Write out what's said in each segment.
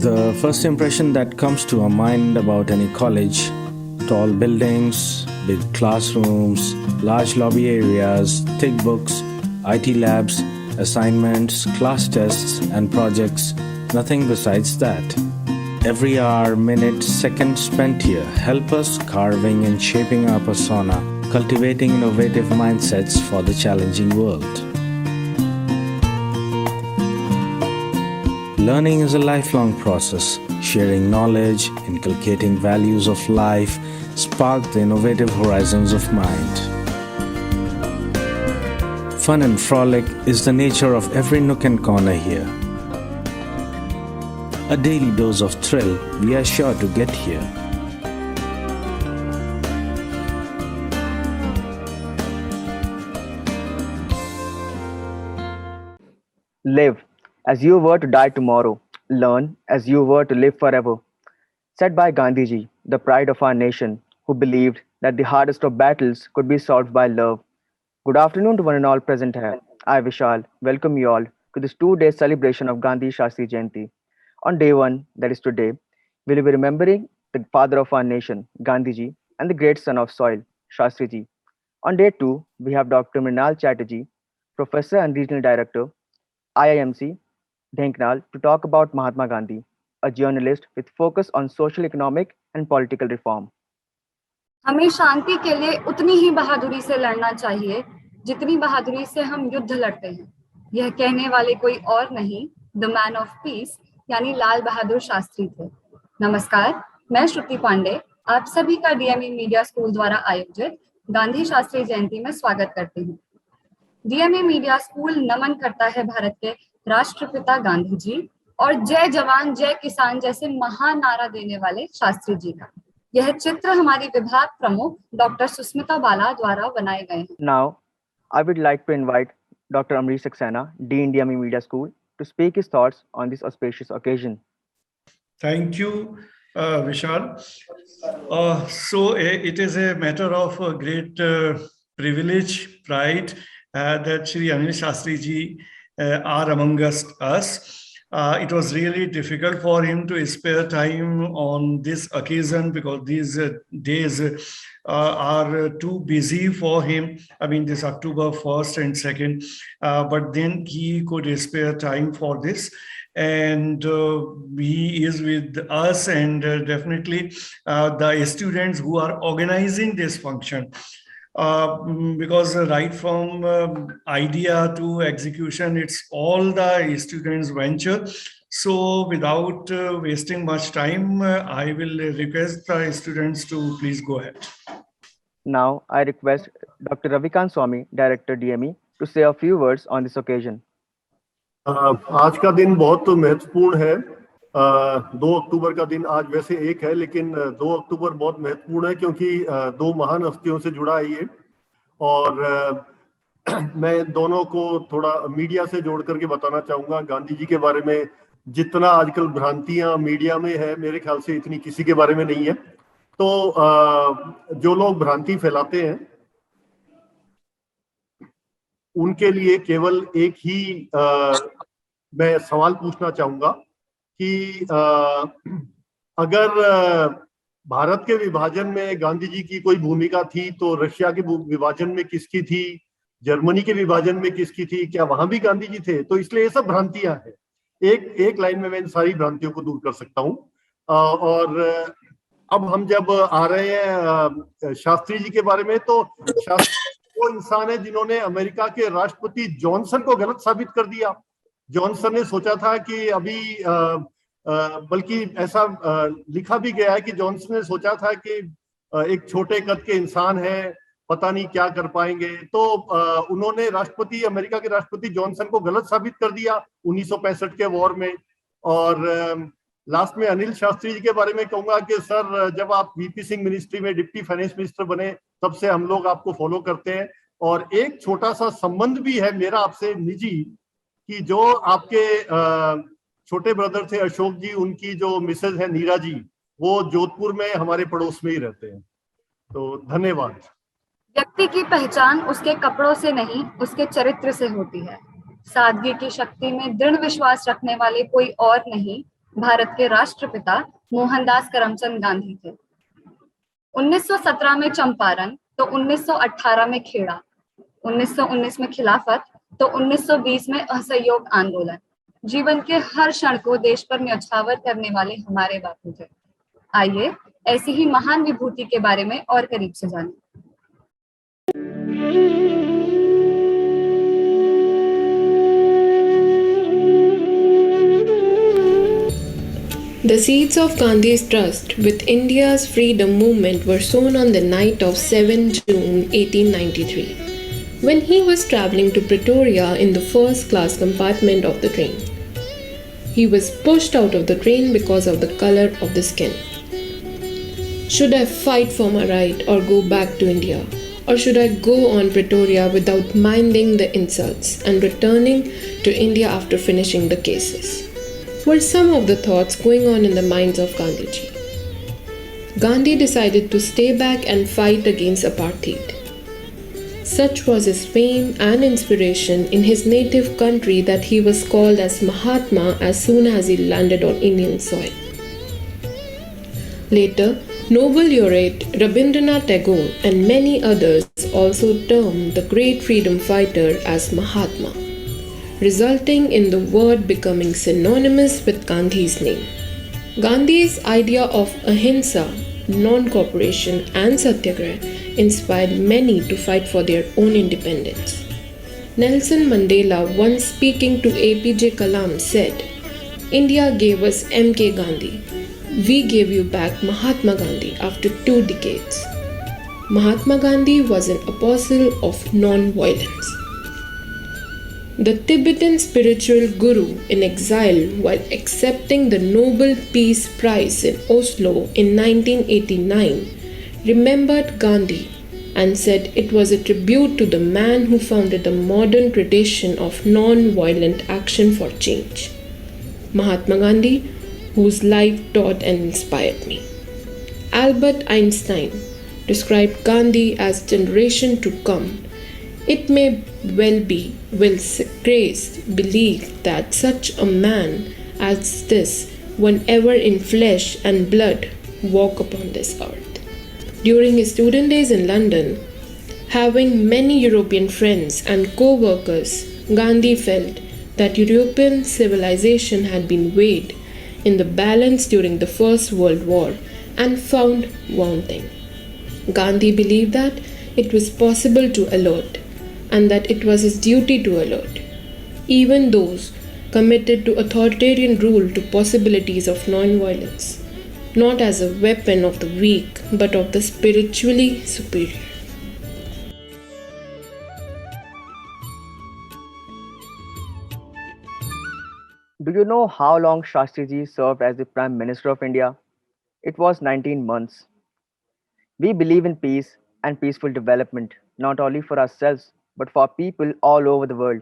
The first impression that comes to our mind about any college: tall buildings, big classrooms, large lobby areas, thick books, IT labs, assignments, class tests, and projects. Nothing besides that. Every hour, minute, second spent here help us carving and shaping our persona, cultivating innovative mindsets for the challenging world. Learning is a lifelong process. Sharing knowledge, inculcating values of life, spark the innovative horizons of mind. Fun and frolic is the nature of every nook and corner here. A daily dose of thrill we are sure to get here. Live as you were to die tomorrow. Learn as you were to live forever. Said by Gandhiji, the pride of our nation, who believed that the hardest of battles could be solved by love. Good afternoon to one and all present here. I, Vishal, welcome you all to this 2 day celebration of Gandhi Shastri Jayanti. On day one, that is today, we will be remembering the father of our nation, Gandhiji, and the great son of soil, Shastriji. On day two, we have Dr. Mrinal Chatterjee, Professor and Regional Director, IIMC, Dhenkanal, to talk about Mahatma Gandhi, a journalist with focus on social, economic, and political reform. हमें शांति के लिए उतनी ही बहादुरी से लड़ना चाहिए जितनी बहादुरी से हम युद्ध लड़ते हैं। यह कहने वाले कोई और नहीं, द मैन ऑफ पीस यानी लाल बहादुर शास्त्री थे। नमस्कार, मैं श्रुति पांडे आप सभी का डीएमई मीडिया स्कूल द्वारा आयोजित गांधी शास्त्री जयंती में स्वागत करती हूँ। डीएमई मीडिया स्कूल नमन करता है भारत के राष्ट्रपिता गांधी जी और जय जवान जय किसान जैसे महान नारा देने वाले शास्त्री जी का। यह चित्र हमारी विभाग प्रमुख डॉक्टर सुस्मिता बाला द्वारा बनाए गए हैं। Now, I would like to invite Dr. Amrish Saxena, Dean DME Media School, to speak his thoughts on this auspicious occasion. Thank you, Vishal. It is a matter of great privilege, pride that Shri Anil Shastri ji are among us. It was really difficult for him to spare time on this occasion because these days are too busy for him. I mean, this October 1st and 2nd, but then he could spare time for this. And he is with us, and definitely the students who are organizing this function. Because right from idea to execution, it's all the students' venture. So without wasting much time, I will request the students to please go ahead. Now, I request Dr. Ravikant Swami, Director DME, to say a few words on this occasion. आज का दिन बहुत महत्वपूर्ण है। 2 अक्टूबर का दिन आज वैसे एक है, लेकिन 2 अक्टूबर बहुत महत्वपूर्ण है क्योंकि 2 महान हस्तियों से जुड़ा है ये। और मैं दोनों को थोड़ा मीडिया से जोड़ करके बताना चाहूँगा। गांधी जी के बारे में जितना आजकल भ्रांतियां मीडिया में है, मेरे ख्याल से इतनी किसी के बारे में नहीं है। तो जो लोग भ्रांति फैलाते हैं उनके लिए केवल एक ही मैं सवाल पूछना चाहूंगा कि अगर भारत के विभाजन में गांधी जी की कोई भूमिका थी तो रशिया के विभाजन में किसकी थी, जर्मनी के विभाजन में किसकी थी, क्या वहां भी गांधी जी थे? तो इसलिए ये सब भ्रांतियां हैं। एक लाइन में मैं इन सारी भ्रांतियों को दूर कर सकता हूं। और अब हम जब आ रहे हैं शास्त्री जी के बारे में, तो शास्त्री वो इंसान है जिन्होंने अमेरिका के राष्ट्रपति जॉनसन को गलत साबित कर दिया। जॉनसन ने सोचा था कि अभी बल्कि ऐसा लिखा भी गया है कि जॉनसन ने सोचा था कि एक छोटे कद के इंसान है, पता नहीं क्या कर पाएंगे। तो उन्होंने अमेरिका के राष्ट्रपति जॉनसन को गलत साबित कर दिया 1965 के वॉर में। और लास्ट में अनिल शास्त्री जी के बारे में कहूंगा कि सर, जब आप वीपी सिंह मिनिस्ट्री में डिप्टी फाइनेंस मिनिस्टर बने तब से हम लोग आपको फॉलो करते हैं। और एक छोटा सा संबंध भी है मेरा आपसे निजी, कि जो आपके छोटे ब्रदर थे अशोक जी, उनकी जो मिसेज है नीरा जी, वो जोधपुर में हमारे पड़ोस में ही रहते हैं। तो धन्यवाद। व्यक्ति की पहचान उसके कपड़ों से नहीं, उसके चरित्र से होती है। सादगी की शक्ति में दृढ़ विश्वास रखने वाले कोई और नहीं, भारत के राष्ट्रपिता मोहनदास करमचंद गांधी थे। 1917 में चंपारण तो 1918 में खेड़ा, 1919 में खिलाफत तो 1920 में असहयोग आंदोलन। जीवन के हर क्षण को देश पर न्यौछावर करने वाले हमारे बापू थे। आइए ऐसी ही महान विभूति के बारे में और करीब से जानें। The seeds of Gandhi's trust with India's freedom movement were sown on the night of 7 June 1893, when he was traveling to Pretoria in the first class compartment of the train. He was pushed out of the train because of the color of the skin. Should I fight for my right or go back to India? Or should I go on Pretoria without minding the insults and returning to India after finishing the cases? Were some of the thoughts going on in the minds of Gandhiji. Gandhi decided to stay back and fight against apartheid. Such was his fame and inspiration in his native country that he was called as Mahatma as soon as he landed on Indian soil. Later, Nobel laureate Rabindranath Tagore and many others also termed the great freedom fighter as Mahatma, resulting in the word becoming synonymous with Gandhi's name. Gandhi's idea of ahimsa, non-cooperation and satyagraha inspired many to fight for their own independence. Nelson Mandela, once speaking to APJ Kalam, said, "India gave us MK Gandhi. We gave you back Mahatma Gandhi after 2 decades." Mahatma Gandhi was an apostle of non-violence. The Tibetan spiritual guru in exile while accepting the Nobel Peace Prize in Oslo in 1989 remembered Gandhi and said it was a tribute to the man who founded the modern tradition of non-violent action for change. Mahatma Gandhi, whose life taught and inspired me. Albert Einstein described Gandhi as generation to come. It may well be, will Grace believe that such a man as this, whenever in flesh and blood, walk upon this earth. During his student days in London, having many European friends and co-workers, Gandhi felt that European civilization had been weighed in the balance during the First World War and found wanting. Gandhi believed that it was possible to alert and that it was his duty to alert even those committed to authoritarian rule to possibilities of non-violence, not as a weapon of the weak but of the spiritually superior. Do you know how long Shastriji served as the Prime Minister of India? It was 19 months. We believe in peace and peaceful development, not only for ourselves, but for people all over the world,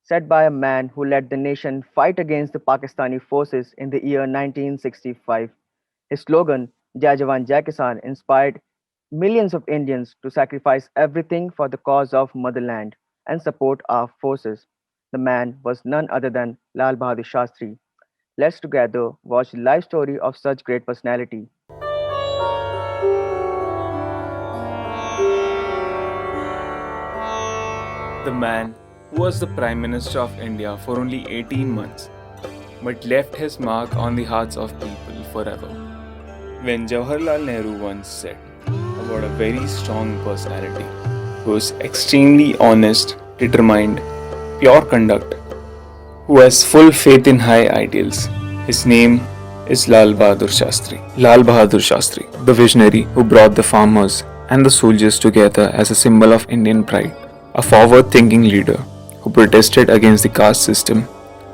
said by a man who led the nation fight against the Pakistani forces in the year 1965. His slogan, Jai Jawan, Jai Kisan, inspired millions of Indians to sacrifice everything for the cause of motherland and support our forces. The man was none other than Lal Bahadur Shastri. Let's together watch the life story of such great personality. The man who was the Prime Minister of India for only 18 months, but left his mark on the hearts of people forever. When Jawaharlal Nehru once said about a very strong personality who is extremely honest, determined, pure conduct, who has full faith in high ideals, his name is Lal Bahadur Shastri. Lal Bahadur Shastri, the visionary who brought the farmers and the soldiers together as a symbol of Indian pride, a forward-thinking leader who protested against the caste system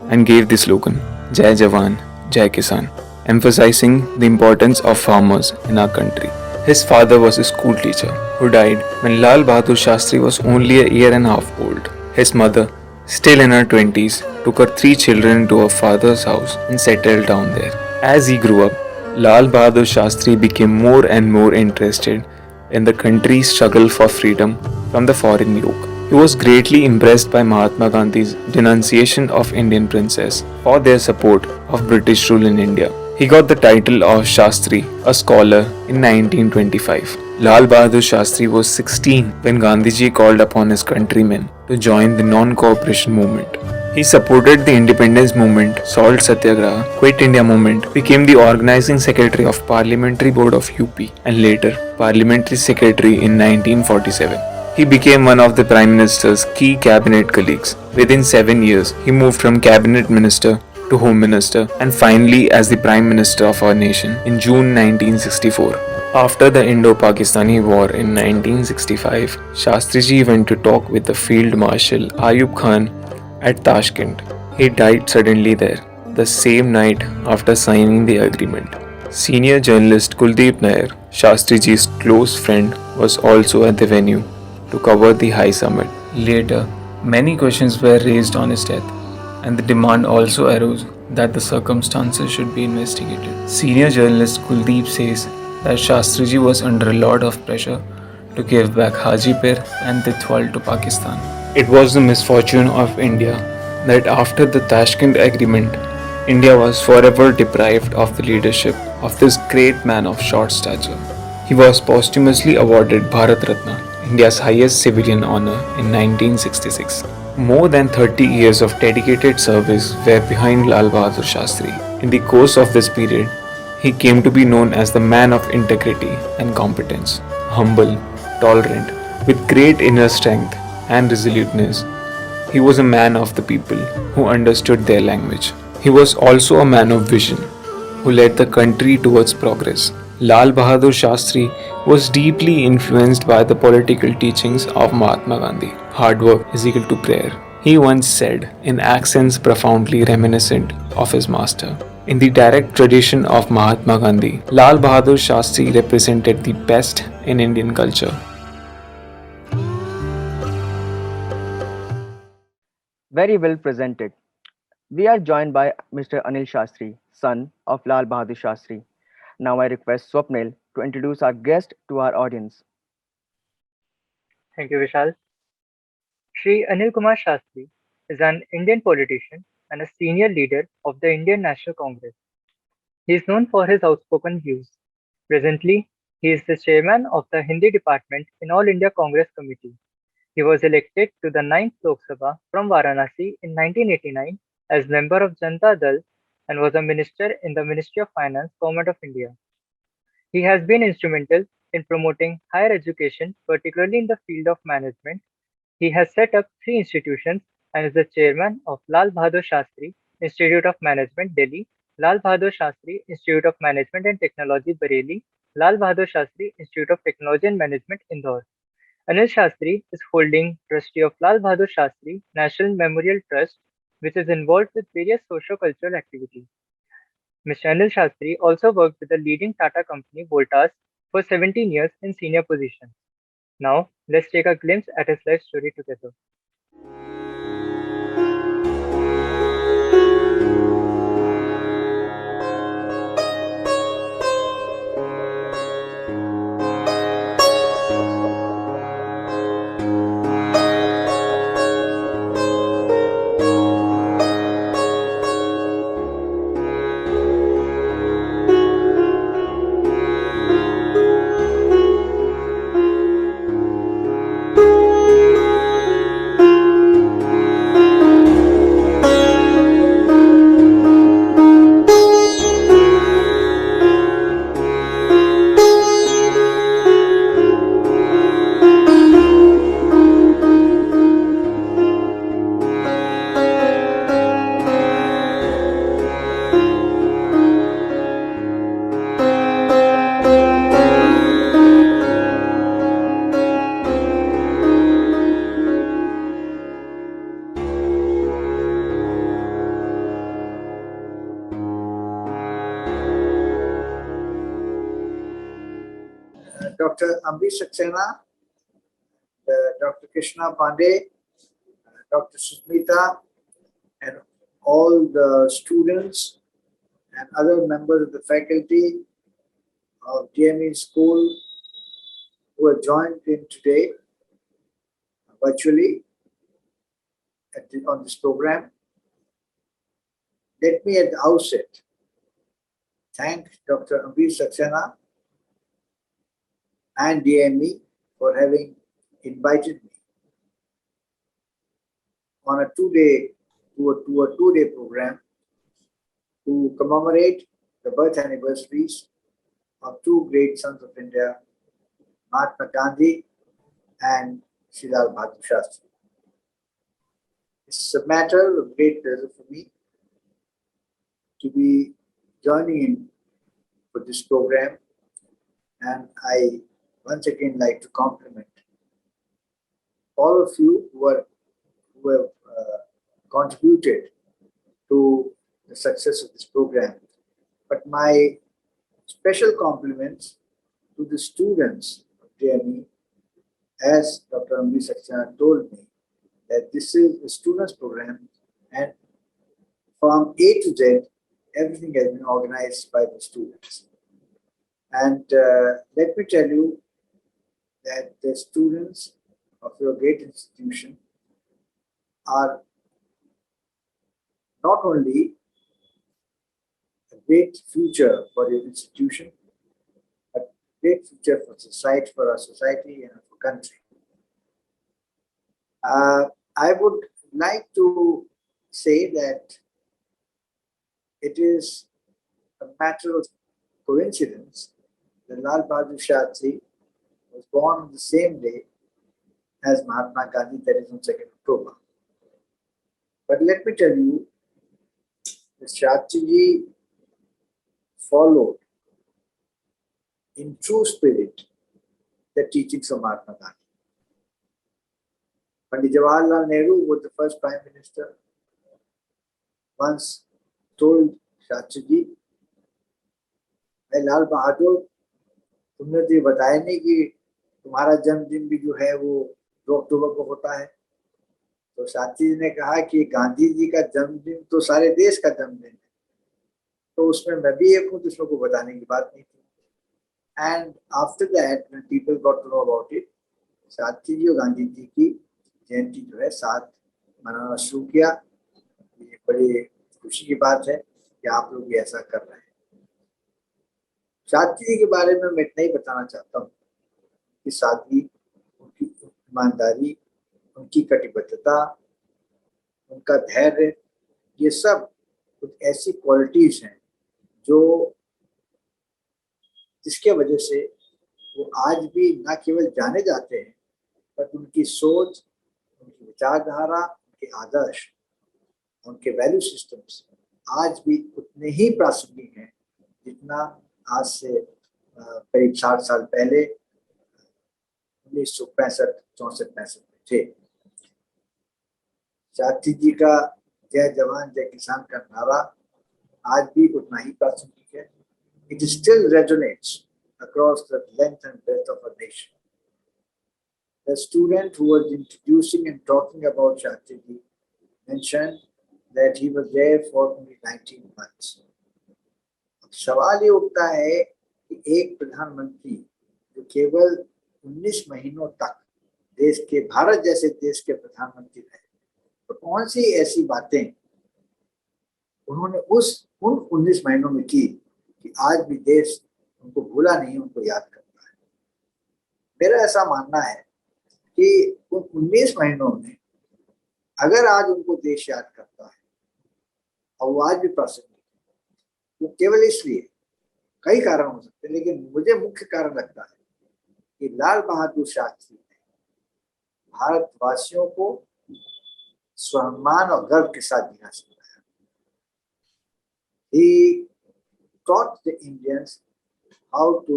and gave the slogan Jai Jawan, Jai Kisan, emphasizing the importance of farmers in our country. His father was a school teacher who died when Lal Bahadur Shastri was only a year and a half old. His mother, still in her 20s, took her 3 children to her father's house and settled down there. As he grew up, Lal Bahadur Shastri became more and more interested in the country's struggle for freedom from the foreign yoke. He was greatly impressed by Mahatma Gandhi's denunciation of Indian princes for their support of British rule in India. He got the title of Shastri, a scholar, in 1925. Lal Bahadur Shastri was 16 when Gandhiji called upon his countrymen to join the non-cooperation movement. He supported the independence movement, Salt Satyagraha, Quit India movement, became the organizing secretary of Parliamentary Board of UP and later Parliamentary Secretary in 1947. He became one of the Prime Minister's key cabinet colleagues. Within 7 years, he moved from cabinet minister to Home Minister and finally as the Prime Minister of our nation in June 1964. After the Indo-Pakistani War in 1965, Shastriji went to talk with the Field Marshal Ayub Khan at Tashkent. He died suddenly there, the same night after signing the agreement. Senior journalist Kuldeep Nair, Shastriji's close friend, was also at the venue to cover the high summit. Later, many questions were raised on his death, and the demand also arose that the circumstances should be investigated. Senior journalist Kuldeep says that Shastriji was under a lot of pressure to give back Hajipir and Tithwal to Pakistan. It was the misfortune of India that after the Tashkent Agreement, India was forever deprived of the leadership of this great man of short stature. He was posthumously awarded Bharat Ratna, India's highest civilian honor, in 1966. More than 30 years of dedicated service were behind Lal Bahadur Shastri. In the course of this period, he came to be known as the man of integrity and competence, humble, tolerant, with great inner strength and resoluteness. He was a man of the people who understood their language. He was also a man of vision who led the country towards progress. Lal Bahadur Shastri was deeply influenced by the political teachings of Mahatma Gandhi. Hard work is equal to prayer, he once said in accents profoundly reminiscent of his master. In the direct tradition of Mahatma Gandhi, Lal Bahadur Shastri represented the best in Indian culture. Very well presented. We are joined by Mr. Anil Shastri, son of Lal Bahadur Shastri. Now I request Swapnil to introduce our guest to our audience. Thank you, Vishal. Shri Anil Kumar Shastri is an Indian politician and a senior leader of the Indian National Congress. He is known for his outspoken views. Presently, he is the chairman of the Hindi department in All India Congress Committee. He was elected to the 9th Lok Sabha from Varanasi in 1989 as member of Janata Dal and was a minister in the Ministry of Finance, Government of India. He has been instrumental in promoting higher education, particularly in the field of management. He has set up 3 institutions and is the chairman of Lal Bahadur Shastri Institute of Management, Delhi, Lal Bahadur Shastri Institute of Management and Technology, Bareilly, Lal Bahadur Shastri Institute of Technology and Management, Indore. Anil Shastri is holding trustee of Lal Bahadur Shastri National Memorial Trust, which is involved with various socio-cultural activities. Mr. Anil Shastri also worked with the leading Tata company Voltas for 17 years in senior positions. Now, let's take a glimpse at his life story together. Dr. Amrish Saxena, Dr. Krishna Pandey, Dr. Susmita, and all the students and other members of the faculty of DME School who are joined in today virtually on this program. Let me at the outset thank Dr. Ambir Saxena and DME for having invited me on a two-day program to commemorate the birth anniversaries of two great sons of India, Mahatma Gandhi and Shri Lal Bahadur Shastri. It's a matter of great pleasure for me to be joining in for this program, and I once again like to compliment all of you who have contributed to the success of this program. But my special compliments to the students of DME, as Dr. Ambir Saxena told me, that this is a students program, and from A to Z, everything has been organized by the students. And let me tell you that the students of your great institution are not only a great future for your institution, but a great future for society, for our society and for country. I would like to say that it is a matter of coincidence that Lal Bahadur Shastri was born on the same day as Mahatma Gandhi, that is on 2nd October. But let me tell you, the Shastri followed in true spirit the teachings of Mahatma Gandhi. Pandit Jawaharlal Nehru was the first Prime Minister, once told Shastri Ji, Lal Bahadur, तुमने तो ये बताया नहीं कि तुम्हारा जन्मदिन भी जो है वो 2 अक्टूबर को होता है। तो शास्त्री जी ने कहा कि गांधी जी का जन्मदिन तो सारे देश का जन्मदिन है, तो उसमें मैं भी एक हूँ, तो उसमें को बताने की बात नहीं थी। And after that when people got to know about it, Shastri ji और गांधी जी की जयंती जो है साथ मनाना शुरू किया। ये बड़ी खुशी की बात है कि आप लोग ये ऐसा कर रहे हैं। शास्त्री जी के बारे में मैं इतना ही बताना चाहता हूँ कि सादगी, उनकी ईमानदारी, उनकी कटिबद्धता, उनका धैर्य, ये सब कुछ ऐसी क्वालिटीज हैं जो जिसके वजह से वो आज भी न केवल जाने जाते हैं, पर उनकी सोच, उनकी विचारधारा, उनके आदर्श, उनके वैल्यू सिस्टम्स आज भी उतने ही प्रासंगिक हैं जितना आज से करीब 60 साल पहले 1965-64-65 में थे। शास्त्री जी का जय जवान जय किसान का नारा आज भी उतना ही प्रासंगिक है। It still resonates across the length and breadth of our nation. The student who was introducing and talking about Shastri Ji mentioned that he was there for only 19 months. सवाल ये उठता है कि एक प्रधानमंत्री जो केवल 19 महीनों तक देश के, भारत जैसे देश के प्रधानमंत्री रहे, तो कौन सी ऐसी बातें उन्होंने उन 19 महीनों में की कि आज भी देश उनको भूला नहीं, उनको याद करता है। मेरा ऐसा मानना है कि उन 19 महीनों में अगर आज उनको देश याद करता है और वो आज भी प्रासंगिक, वो केवल इसलिए, कई कारण हो सकते हैं, लेकिन मुझे मुख्य कारण लगता है कि लाल बहादुर शास्त्री ने भारतवासियों को सम्मान और गर्व के साथ जीना सिखाया। He taught the Indians how to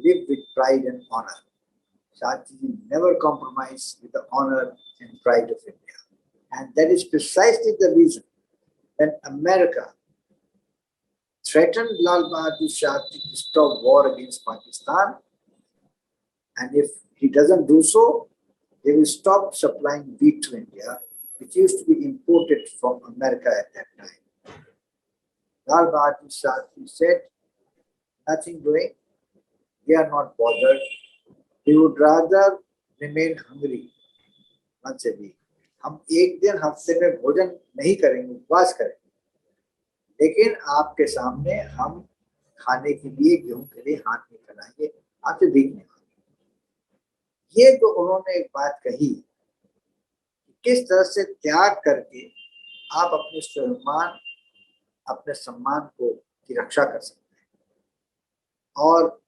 live with pride and honor. Shastri never compromised with the honor and pride of India, and that is precisely the reason when America threatened Lal Bahadur Shastri to stop war against Pakistan, and if he doesn't do so, they will stop supplying wheat to India, which used to be imported from America at that time. Lal Bahadur Shastri said, nothing doing, they are not bothered. They would rather remain hungry once a week. हम एक दिन हफ्ते में भोजन नहीं करेंगे, उपवास करेंगे, लेकिन आपके सामने हम खाने के लिए, गेहूं के लिए हाथ नहीं फैलाएंगे, आपसे भीख नहीं मांगेंगे। ये जो उन्होंने एक बात कही, किस तरह से त्याग करके आप अपने सम्मान को की रक्षा कर सकते हैं, और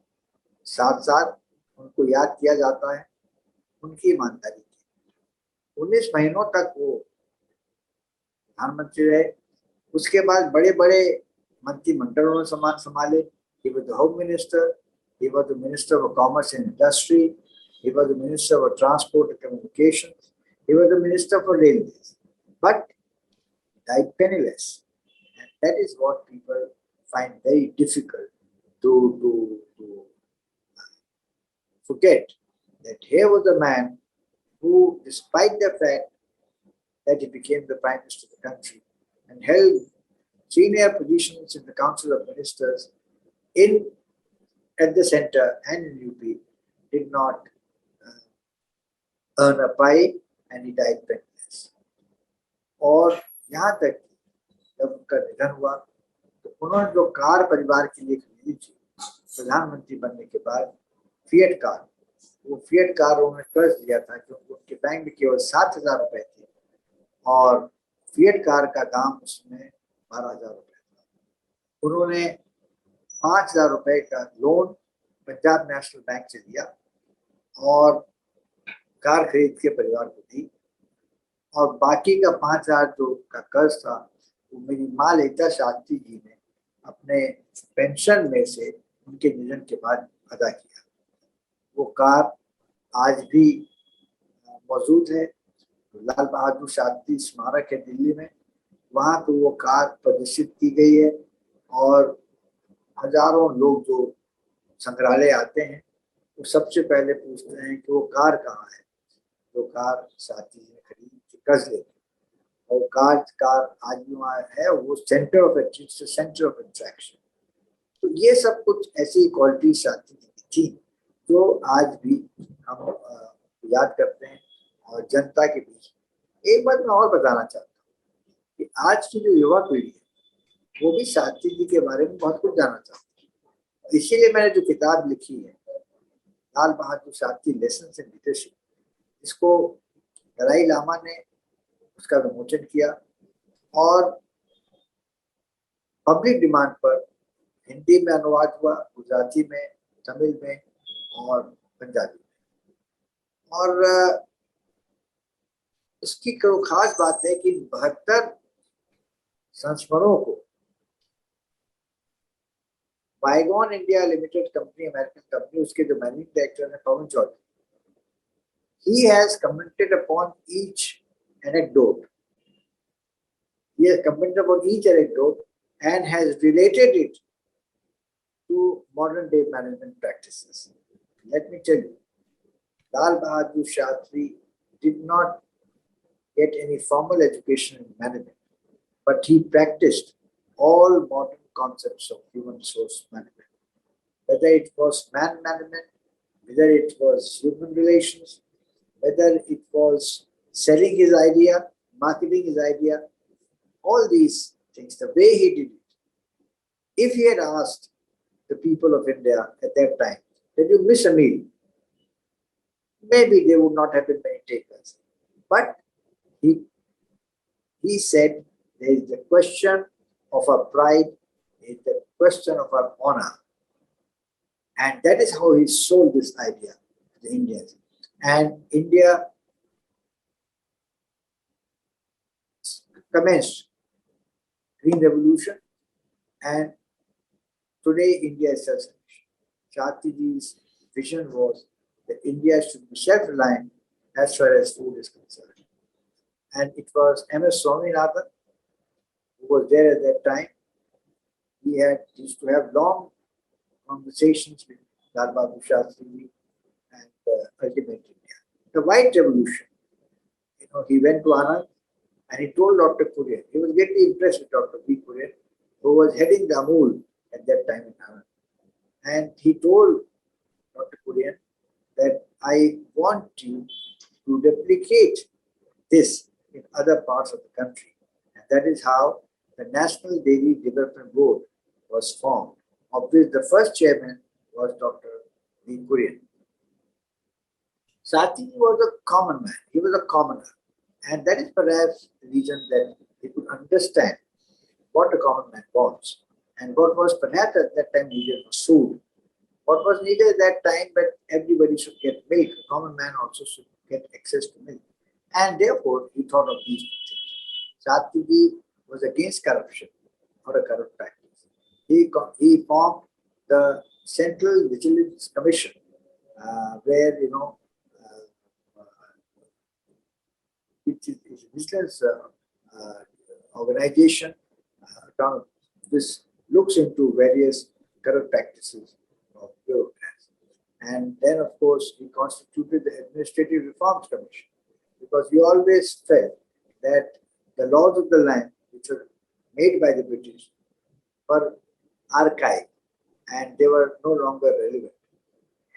साथ साथ उनको याद किया जाता है उनकी ईमानदारी की। 19 महीनों तक वो प्रधानमंत्री रहे, उसके बाद बड़े बड़े मंत्रिमंडल उन्होंने संभाले। He was the Home Minister, he was the Minister of Commerce and Industry, he was the Minister of Transport and Communications, he was the Minister for Railways, but died penniless. And that is what people find very difficult to forget, that here was a man who, despite the fact that he became the Prime Minister of the country and held senior positions in the Council of Ministers at the center and in UP, did not earn a pie, and he died penniless. और यहाँ तक जब उनका निधन हुआ तो उन्होंने जो कार परिवार के लिए खरीदी थी प्रधानमंत्री बनने के बाद, फिएट कार, वो फिएट कार उन्होंने कर्ज दिया था क्योंकि उनके बैंक में केवल 7,000 रुपए थे और फिएट कार का दाम उसमें 12,000 रुपए था। उन्होंने 5,000 रुपए का लोन पंजाब नेशनल बैंक से लिया और कार खरीद के परिवार को दी, और बाकी का 5,000 जो का कर्ज था वो मेरी माँ ललिता शास्त्री जी ने अपने पेंशन में से उनके निधन के बाद अदा किया। वो कार आज भी मौजूद है, लाल बहादुर शास्त्री स्मारक है दिल्ली में, वहाँ तो वो कार प्रदर्शित की गई है और हजारों लोग जो संग्रहालय आते हैं वो सबसे पहले पूछते हैं कि वो कार कहाँ है, जो कार शास्त्री जी ने खरीदी थी कर्ज लेके, और कार आज भी वहाँ है, वो सेंटर ऑफ अट्रैक्शन। तो ये सब कुछ ऐसी क्वालिटी शास्त्री जी की थी जो आज भी हम याद करते हैं और जनता के बीच। एक बात मैं और बताना चाहता हूँ कि आज की जो युवा पीढ़ी है वो भी शास्त्री जी के बारे में बहुत कुछ जानना चाहती है, इसीलिए मैंने जो किताब लिखी है Lal Bahadur Shastri lessons in leadership, इसको दलाई लामा ने उसका विमोचन किया और पब्लिक डिमांड पर हिंदी में अनुवाद हुआ, गुजराती में, तमिल में और पंजाबी में। और उसकी खास बात है कि 72 संस्मरणों को bygone India limited company, American company, उसके जो मैनेजिंग डायरेक्टर है पवन Chaudhary, he has commented upon each anecdote. He has commented upon each anecdote and has related it to modern day management practices. Let me tell you, Lal Bahadur Shastri did not get any formal education in management, but he practiced all modern concepts of human resource management. Whether it was man management, whether it was human relations, whether it was selling his idea, marketing his idea, all these things, the way he did it. If he had asked the people of India at that time, did you miss a meal? Maybe there would not have been many takers. But he said, there is the question of our pride, there is the question of our honor. And that is how he sold this idea to the Indians. And India commenced Green Revolution, and today India is self-sufficient. Shastriji's vision was that India should be self-reliant as far as food is concerned. And it was M.S. Swaminathan who was there at that time. He used to have long conversations with Lal Bahadur Shastri and ultimate India. The White Revolution, he went to Anand and he told Dr. Kurian, he was greatly impressed with Dr. B. Kurian, who was heading the Amul at that time in Anand. And he told Dr. Kurian that I want you to replicate this in other parts of the country. And that is how the National Dairy Development Board was formed, of which the first chairman was Dr. V. Kurian. Sati was a common man. He was a commoner. And that is perhaps the reason that he could understand what a common man wants. And what was perhaps at that time needed was food. What was needed at that time that everybody should get milk. A common man also should get access to milk. And therefore, he thought of these two things. Satiji was against corruption or a corrupt practice. He formed the Central Vigilance Commission, where, it is a vigilance organization. This looks into various corrupt practices of bureaucrats. And then, of course, he constituted the Administrative Reforms Commission, because he always felt that the laws of the land, which were made by the British, were archaic and they were no longer relevant.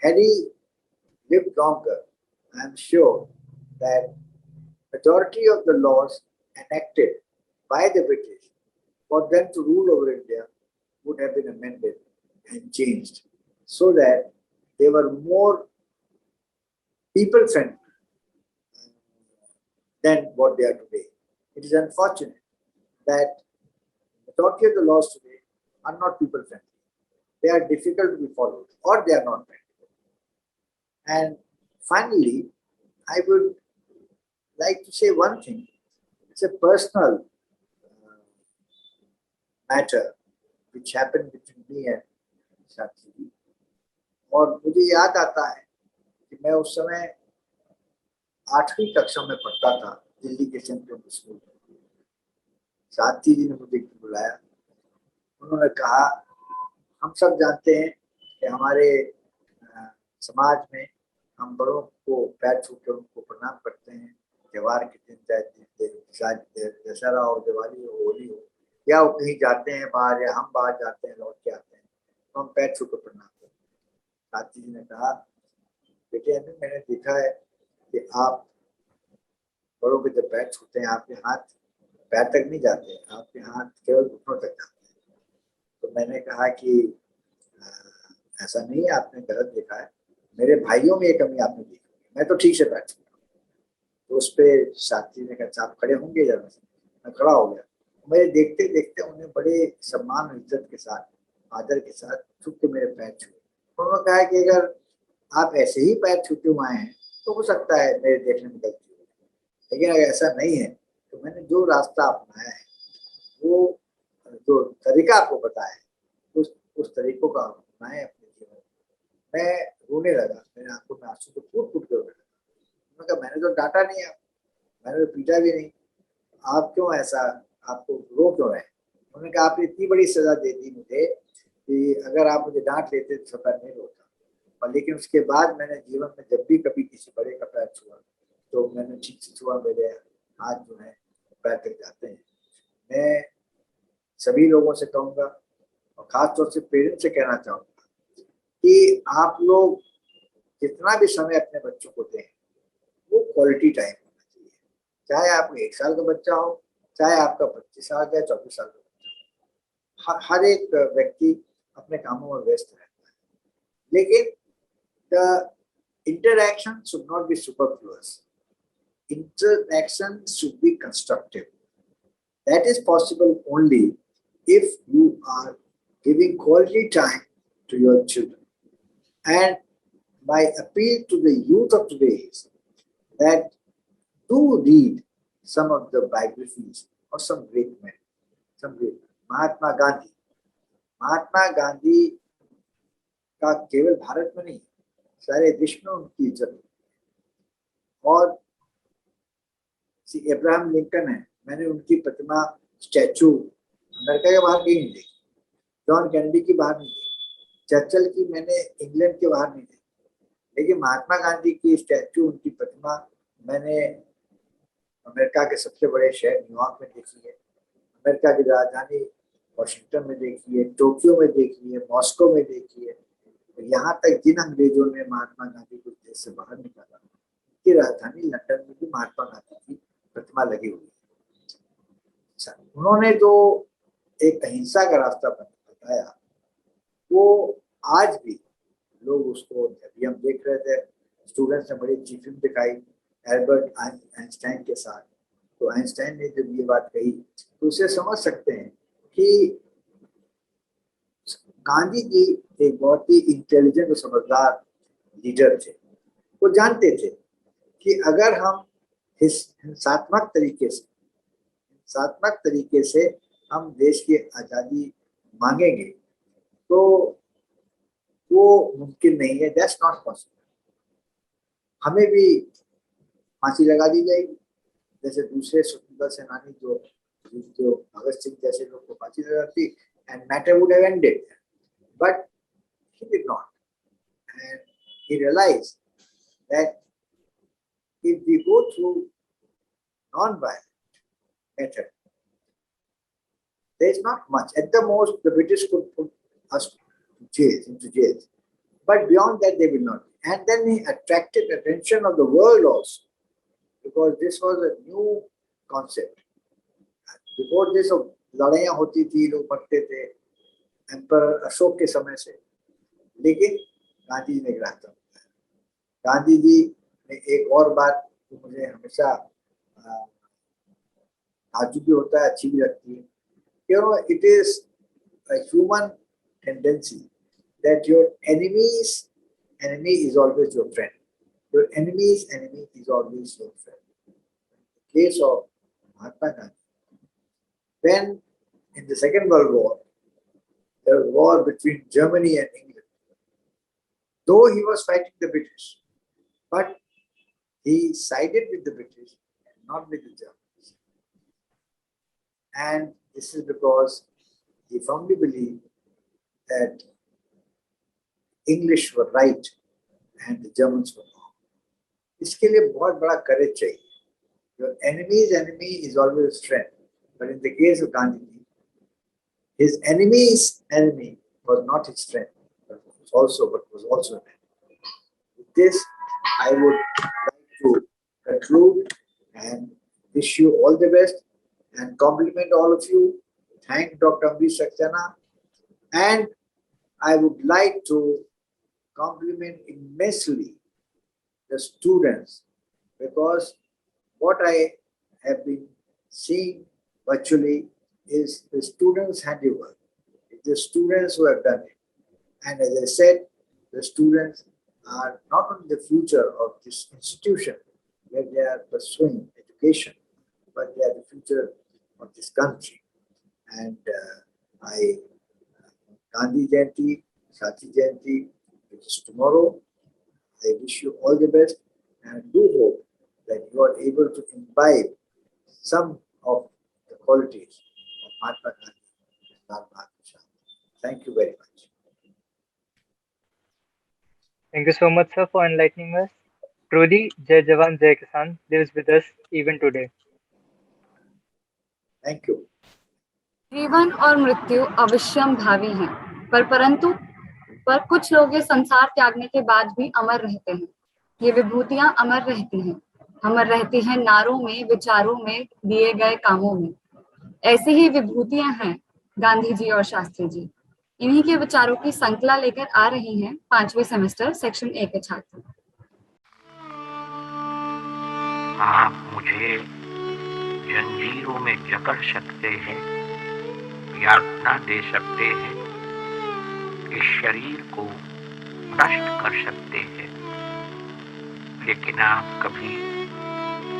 Had he lived longer, I am sure that majority of the laws enacted by the British for them to rule over India would have been amended and changed so that they were more people-friendly than what they are today. It is unfortunate that majority of the laws today are not people-friendly. They are difficult to be followed, or they are not practical. And finally, I would like to say one thing. It's a personal matter which happened between me and Sati ji. और मुझे याद आता है कि मैं उस समय 8वीं कक्षा में पढ़ता था दिल्ली के सेंट पॉल स्कूल में। साथी जी ने मुझे बुलाया। उन्होंने कहा, हम सब जानते हैं कि हमारे समाज में हम बड़ों को पैर छू कर उनको प्रणाम करते हैं। त्योहार के दिन, चाहे दशहरा हो, दिवाली हो, होली हो, या वो कहीं जाते हैं बाहर या हम बाहर जाते हैं, लौट के आते हैं, तो हम पैर छू कर प्रणाम करते हैं। साथी जी ने कहा, बेटे मैंने देखा है कि आप बड़ों के जब पैर छूते हैं, आपके हाथ पैर तक नहीं जाते हैं, आपके हाथ केवल घुटनों तक जाते हैं। तो मैंने कहा कि ऐसा नहीं है, आपने गलत देखा है, मेरे भाइयों में ये कमी आपने देखी, मैं तो ठीक से पैर छूता हूँ। तो उस पर साथी ने कहा, आप खड़े होंगे जरा से। मैं खड़ा हो गया। मेरे देखते देखते उन्हें बड़े सम्मान और इज्जत के साथ, आदर के साथ छुप के मेरे पैर छुए। उन्होंने कहा कि अगर आप ऐसे ही पैर छूते हुए आए हैं तो हो सकता है मेरे देखने में गलती हो, लेकिन अगर ऐसा नहीं है तो मैंने जो रास्ता अपनाया है, वो जो तरीका आपको बताया है, उस तरीकों का अपनाएं अपने जीवन में। मैं रोने लगा, मेरे आंखों में आंसू तो फूट फूट के रोने लगा। उन्होंने कहा, मैंने तो डांटा नहीं आप, मैंने तो पीटा भी नहीं, आप क्यों ऐसा, आपको रो क्यों रहे? उन्होंने कहा, आपने इतनी बड़ी सजा दे दी मुझे कि अगर आप मुझे डांट लेते तो मैं नहीं रोता। और लेकिन उसके बाद मैंने जीवन में जब भी कभी किसी बड़े का पैर छुआ तो मैंने ठीक से छुआ, मेरे हाथ जो है पैर तक जाते हैं। मैं सभी लोगों से कहूँगा और खासतौर से पेरेंट्स से कहना चाहूँगा कि आप लोग जितना भी समय अपने बच्चों को दें, वो क्वालिटी टाइम होना चाहिए। चाहे आपका 1 साल का बच्चा हो, चाहे आपका 25 साल या 24 साल का बच्चा हो, हर एक व्यक्ति अपने कामों में व्यस्त रहता है, लेकिन the interaction should not be superfluous. Interaction should be constructive. That is possible only if you are giving quality time to your children. And my appeal to the youth of today is that do read some of the biographies of some great men. Mahatma Gandhi का केवल भारत में नहीं, सारे विश्व में उनकी इज्जत है। और अब्राहम लिंकन है, मैंने उनकी प्रतिमा, स्टैचू अमेरिका के बाहर कहीं नहीं देखी, जॉन कैनेडी की बाहर नहीं देखी, चर्चिल की मैंने इंग्लैंड के बाहर नहीं देखी, लेकिन महात्मा गांधी की स्टैचू, उनकी प्रतिमा मैंने अमेरिका के सबसे बड़े शहर न्यूयॉर्क में देखी है, अमेरिका की राजधानी वाशिंगटन में देखी है, टोक्यो में देखी है, मॉस्को में देखी है। यहाँ तक जिन अंग्रेजों ने महात्मा गांधी को देश से बाहर निकाला, उनकी राजधानी लंदन में भी महात्मा गांधी की प्रतिमा लगी हुई है। अच्छा, उन्होंने जो एक अहिंसा का रास्ता बताया, वो आज भी लोग उसको, अभी हम देख रहे थे, स्टूडेंट्स ने बड़ी अच्छी फिल्म दिखाई एल्बर्ट आइंस्टाइन के साथ, तो आइंस्टाइन ने जब ये बात कही तो उसे समझ सकते हैं कि गांधी जी एक बहुत ही इंटेलिजेंट और समझदार लीडर थे। वो जानते थे कि अगर हम हिंसात्मक तरीके से हम देश की आज़ादी मांगेंगे तो वो मुमकिन नहीं है, दैट्स नॉट पॉसिबल। हमें भी फांसी लगा दी जाएगी, जैसे दूसरे स्वतंत्रता सेनानी जो भगत सिंह जैसे लोग को फांसी लगाती, and matter would have ended, but he did not, and he realized that if we go through non-violent method, there is not much. At the most, the British could put us into jail, but beyond that, they will not. And then he attracted attention of the world also, because this was a new concept. Before this, लड़ाइयाँ होती थी, लोग मरते थे, emperor Ashok के समय से, लेकिन गांधी जी ने गिराता है। गांधी जी ने एक और बात जो मुझे हमेशा ताज्जुब भी होता है, अच्छी भी लगती है, कि it is a human tendency that your enemy's enemy is always your friend. Your enemy's enemy is always your friend. In the case of Mahatma Gandhi, when in the Second World War, there was a war between Germany and England, though he was fighting the British, but he sided with the British and not with the Germans. And this is because he firmly believed that English were right and the Germans were wrong. इसके लिए बहुत बड़ा courage चाहिए. Your enemy's enemy is always a friend. But in the case of Gandhi, his enemy's enemy was not his friend, but was also an enemy. With this, I would like to conclude and wish you all the best and compliment all of you. Thank Dr. Amrish Saxena, and I would like to compliment immensely the students, because what I have been seeing virtually is the students' handiwork. It's the students who have done it. And as I said, the students are not only the future of this institution where they are pursuing education, but they are the future of this country. And Gandhi Jayanti, Sati Jayanti, which is tomorrow, I wish you all the best and do hope that you are able to imbibe some of the qualities of Mahatma Gandhi and Lal Bahadur Shastri. Thank you very much. Thank you so much, sir, for enlightening us. Truly, Jai Jawan, Jai Kisan lives with us even today. Thank you. जीवन और मृत्यु अवश्यम भावी हैं, पर कुछ लोग ये संसार त्यागने के बाद भी अमर रहते हैं। ये विभूतियां अमर रहती हैं नारों में, विचारों में, दिए गए कामों में। ऐसी ही विभूतियां हैं गांधी जी और शास्त्री जी। इन्हीं के विचारों की संकला लेकर आ रही हैं 5वें सेमेस्टर सेक्शन A के छात्र। आप मुझे जंजीरों में जकड़ सकते हैं, यातना दे सकते हैं, इस शरीर को नष्ट कर सकते हैं, लेकिन आप कभी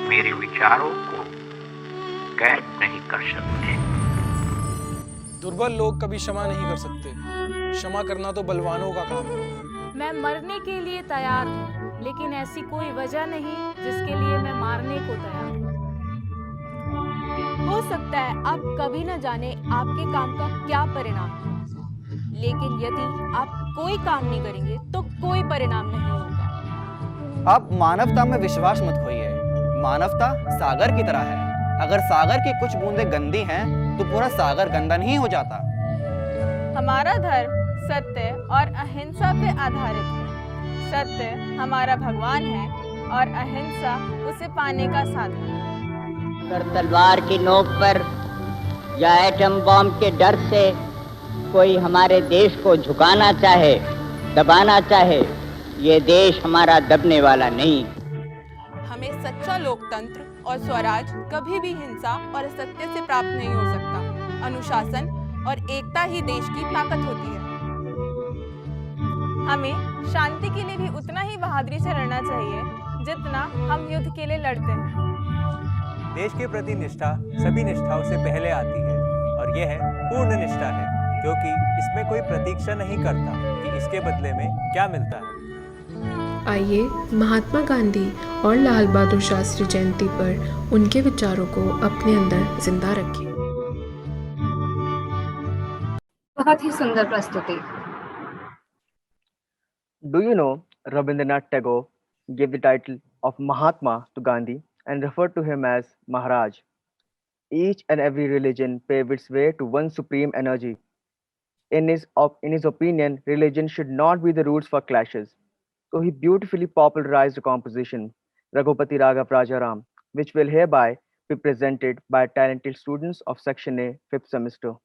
मेरे विचारों को कैद नहीं कर सकते। दुर्बल लोग कभी क्षमा नहीं कर सकते। क्षमा करना तो बलवानों का काम है। मैं मरने के लिए तैयार हूँ, लेकिन ऐसी कोई वजह नहीं जिसके लिए मैं मारने को तैयार हूँ। हो सकता है आप कभी न जाने आपके काम का क्या परिणाम है, लेकिन यदि आप कोई काम नहीं करेंगे तो कोई परिणाम नहीं होगा। आप मानवता में विश्वास मत खोइए। मानवता सागर की तरह है। अगर सागर की कुछ बूंदें गंदी हैं तो पूरा सागर गंदा नहीं हो जाता। हमारा धर्म सत्य और अहिंसा पे आधारित है। सत्य हमारा भगवान है और अहिंसा उसे पाने का साधन है। अगर तलवार की नोक पर या एटम बॉम्ब के डर से कोई हमारे देश को झुकाना चाहे, दबाना चाहे, ये देश हमारा दबने वाला नहीं। हमें सच्चा लोकतंत्र और स्वराज कभी भी हिंसा और असत्य से प्राप्त नहीं हो सकता। अनुशासन और एकता ही देश की ताकत होती है। हमें शांति के लिए भी उतना ही बहादुरी से लड़ना चाहिए जितना हम युद्ध के लिए लड़ते हैं। देश के प्रति निष्ठा सभी निष्ठाओं से पहले आती है और यह पूर्ण निष्ठा है, क्योंकि इसमें कोई प्रतीक्षा नहीं करता कि इसके बदले में क्या मिलता है। आइए महात्मा गांधी और लाल बहादुर शास्त्री जयंती पर उनके विचारों को अपने अंदर जिंदा रखें। बहुत ही सुंदर प्रस्तुति। Do you know Rabindranath Tagore gave the title of Mahatma to Gandhi and referred to him as Maharaj? Each and every religion paved its way to one supreme energy. In his opinion, religion should not be the roots for clashes. So he beautifully popularized a composition, Raghupati Raghav Rajaram, which will hereby be presented by talented students of Section A, 5th semester.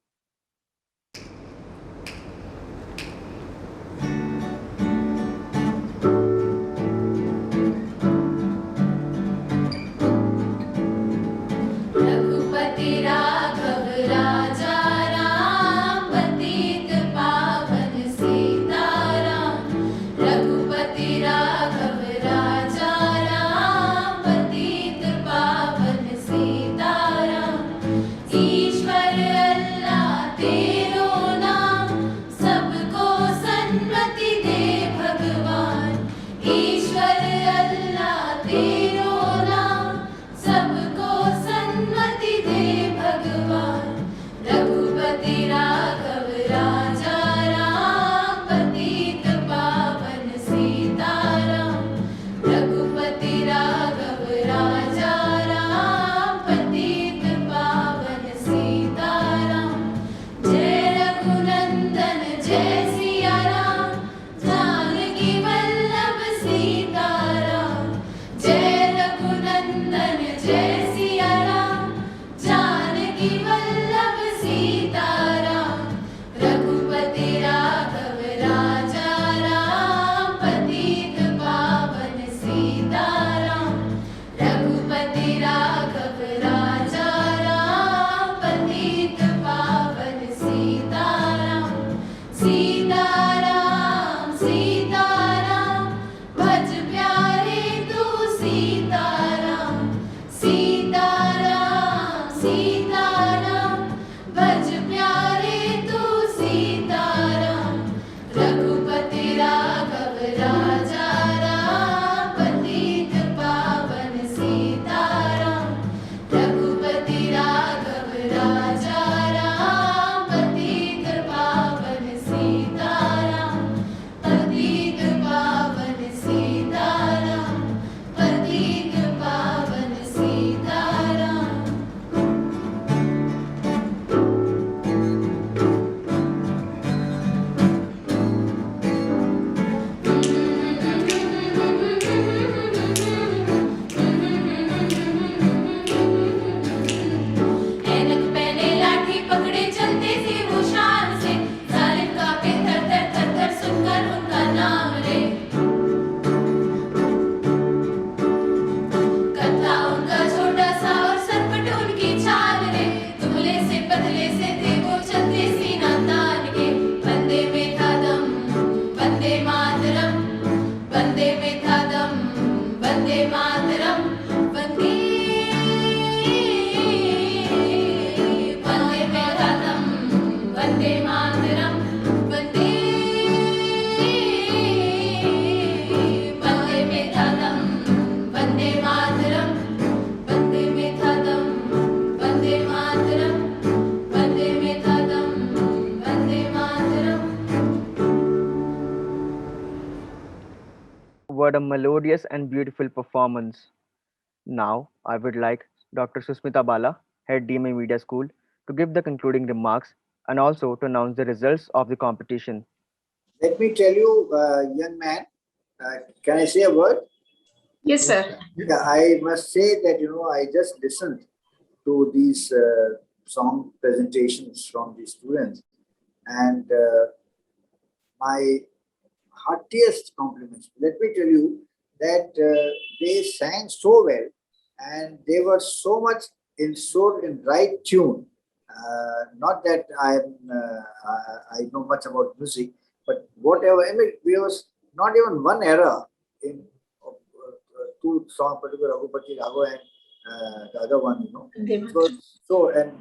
What a melodious and beautiful performance. Now, I would like Dr. Susmita Bala, Head DMA Media School, to give the concluding remarks and also to announce the results of the competition. Let me tell you, young man, can I say a word? Yes, sir. Yeah, I must say that, I just listened to these song presentations from the students, and my heartiest compliments. Let me tell you that they sang so well, and they were so much in right tune. Not that I know much about music, but whatever. I mean, there was not even one error in two songs, particularly Raghupati Raghu and the other one, you know. So and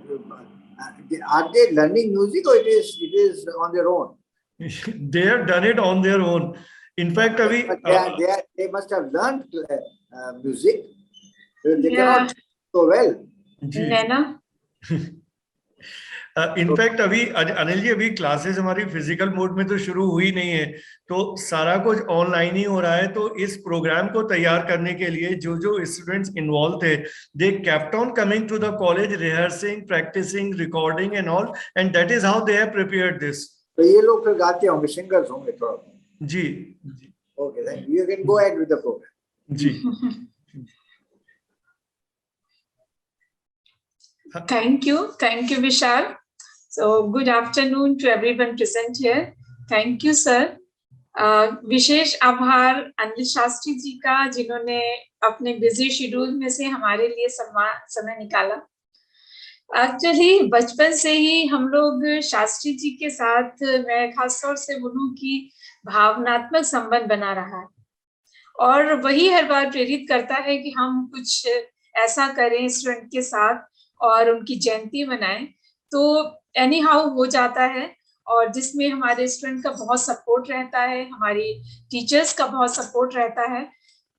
are they learning music, or it is on their own? They have done it on their own. In fact, they must have learned music. They cannot so well. Naina? In fact अभी अनिल जी अभी classes हमारी physical mode में तो शुरू हुई नहीं है, तो सारा कुछ ऑनलाइन ही हो रहा है। तो इस प्रोग्राम को तैयार करने के लिए जो स्टूडेंट्स इन्वॉल्व थे, they kept on coming to the college, rehearsing, practising, recording and all, and that is how they have prepared this. तो ये लोग फिर गाते होंगे, सिंगर्स होंगे थोड़ा। जी okay, then you can go ahead with the programme. जी Thank you, Vishal. So, good afternoon to everyone present here. Thank you, sir. विशेष आभार अनिल शास्त्री जी का, जिन्होंने अपने बिजी शेड्यूल में से हमारे लिए समय निकाला। एक्चुअली बचपन से ही हम लोग शास्त्री जी के साथ, मैं खासतौर से बोलूं कि भावनात्मक संबंध बना रहा है, और वही हर बार प्रेरित करता है कि हम कुछ ऐसा करें स्टूडेंट के साथ और उनकी जयंती मनाएं। तो एनी हाउ हो जाता है, और जिसमें हमारे स्टूडेंट का बहुत सपोर्ट रहता है, हमारी टीचर्स का बहुत सपोर्ट रहता है,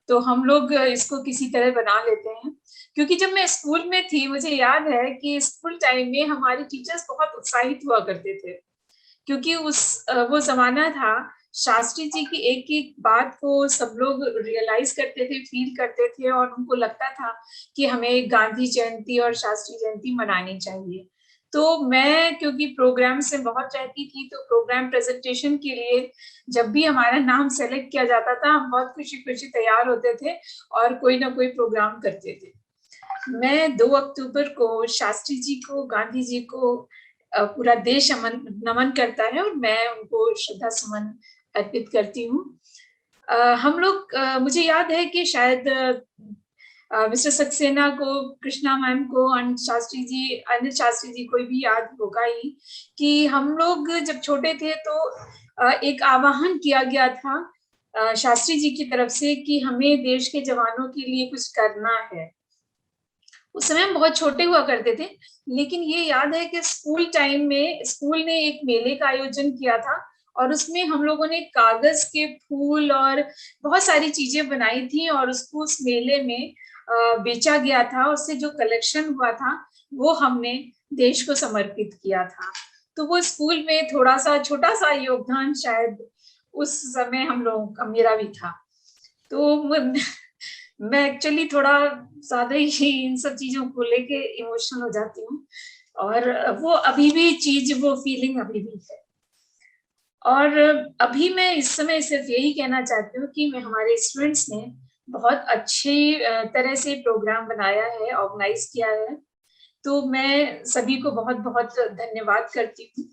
तो हम लोग इसको किसी तरह बना लेते हैं। क्योंकि जब मैं स्कूल में थी, मुझे याद है कि स्कूल टाइम में हमारे टीचर्स बहुत उत्साहित हुआ करते थे, क्योंकि वो जमाना था शास्त्री जी की एक एक बात को सब लोग रियलाइज करते थे, फील करते थे, और उनको लगता था कि हमें गांधी जयंती और शास्त्री जयंती मनानी चाहिए। तो मैं क्योंकि प्रोग्राम से बहुत रहती थी, तो प्रोग्राम प्रेजेंटेशन के लिए जब भी हमारा नाम सेलेक्ट किया जाता था, हम बहुत खुशी तैयार होते थे और कोई ना कोई प्रोग्राम करते थे। मैं 2 अक्टूबर को शास्त्री जी को, गांधी जी को पूरा देश नमन करता है, और मैं उनको श्रद्धा सुमन अर्पित करती हूँ। हम लोग, मुझे याद है कि शायद मिस्टर सक्सेना को, कृष्णा मैम को, अनिल शास्त्री जी को भी याद होगा ही कि हम लोग जब छोटे थे तो एक आह्वान किया गया था शास्त्री जी की तरफ से कि हमें देश के जवानों के लिए कुछ करना है। उस समय हम बहुत छोटे हुआ करते थे, लेकिन ये याद है कि स्कूल टाइम में स्कूल ने एक मेले का आयोजन किया था, और उसमें हम लोगों ने कागज के फूल और बहुत सारी चीजें बनाई थी, और उसको उस मेले में बेचा गया था। उससे जो कलेक्शन हुआ था वो हमने देश को समर्पित किया था। तो वो स्कूल में थोड़ा सा छोटा सा योगदान शायद उस समय हम लोगों का, मेरा भी था। तो मैं एक्चुअली थोड़ा ज्यादा ही इन सब चीजों को लेके इमोशनल हो जाती हूँ, और वो अभी भी चीज, वो फीलिंग अभी भी है। और अभी मैं इस समय सिर्फ यही कहना चाहती हूँ कि हमारे स्टूडेंट्स ने बहुत अच्छी तरह से प्रोग्राम बनाया है, ऑर्गेनाइज किया है, तो मैं सभी को बहुत बहुत धन्यवाद करती हूँ।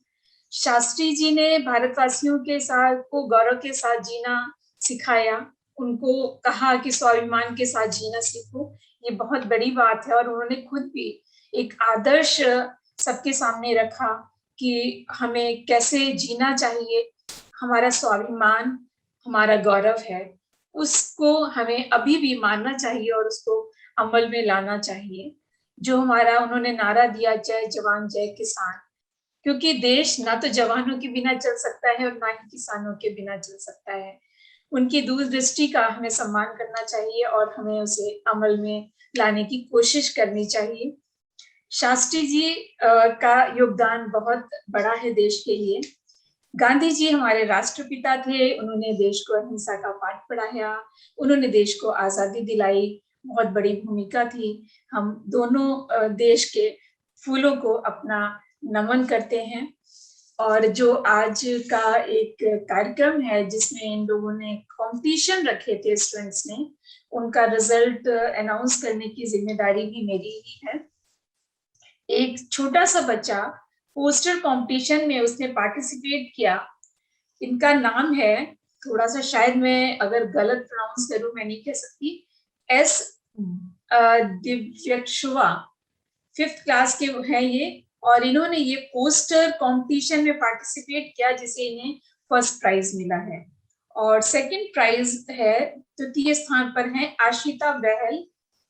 शास्त्री जी ने भारतवासियों के साथ को गौरव के साथ जीना सिखाया, उनको कहा कि स्वाभिमान के साथ जीना सीखो, ये बहुत बड़ी बात है। और उन्होंने खुद भी एक आदर्श सबके सामने रखा कि हमें कैसे जीना चाहिए, हमारा स्वाभिमान हमारा गौरव है, उसको हमें अभी भी मानना चाहिए और उसको अमल में लाना चाहिए। जो हमारा उन्होंने नारा दिया, जय जवान जय किसान, क्योंकि देश ना तो जवानों के बिना चल सकता है और ना ही किसानों के बिना चल सकता है। उनकी दूरदृष्टि का हमें सम्मान करना चाहिए और हमें उसे अमल में लाने की कोशिश करनी चाहिए। शास्त्री जी का योगदान बहुत बड़ा है देश के लिए। गांधी जी हमारे राष्ट्रपिता थे, उन्होंने देश को अहिंसा का पाठ पढ़ाया, उन्होंने देश को आजादी दिलाई, बहुत बड़ी भूमिका थी। हम दोनों देश के फूलों को अपना नमन करते हैं। और जो आज का एक कार्यक्रम है जिसमें इन लोगों ने कंपटीशन रखे थे स्टूडेंट्स ने, उनका रिजल्ट अनाउंस करने की जिम्मेदारी भी मेरी ही है। एक छोटा सा बच्चा पोस्टर कंपटीशन में उसने पार्टिसिपेट किया। इनका नाम है, थोड़ा सा शायद मैं अगर गलत प्रोनाउंस करूं मैं नहीं कह सकती, एस दिव्यक्षुवा, 5th क्लास के हैं ये, और इन्होंने ये पोस्टर कंपटीशन में पार्टिसिपेट किया जिसे इन्हें फर्स्ट प्राइज मिला है। और सेकंड प्राइज है, तृतीय स्थान पर है आशिता बहल,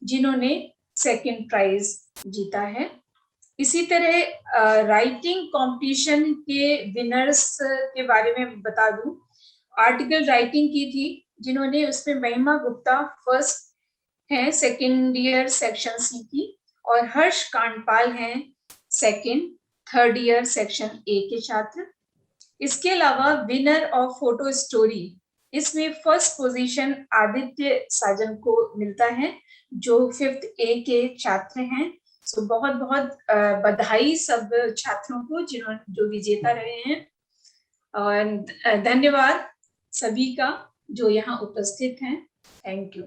जिन्होंने सेकंड प्राइज जीता है। इसी तरह राइटिंग कंपटीशन के विनर्स के बारे में बता दूं, आर्टिकल राइटिंग की थी जिन्होंने, उसमें महिमा गुप्ता फर्स्ट है, सेकेंड ईयर सेक्शन सी की, और हर्ष कांडपाल हैं second, third year section A के छात्र। इसके अलावा विनर ऑफ फोटो स्टोरी, इसमें फर्स्ट पोजीशन आदित्य साजन को मिलता है जो 5th ए के छात्र हैं। सो बहुत बहुत बधाई सब छात्रों को जो विजेता रहे हैं, और धन्यवाद सभी का जो यहाँ उपस्थित हैं। Thank you.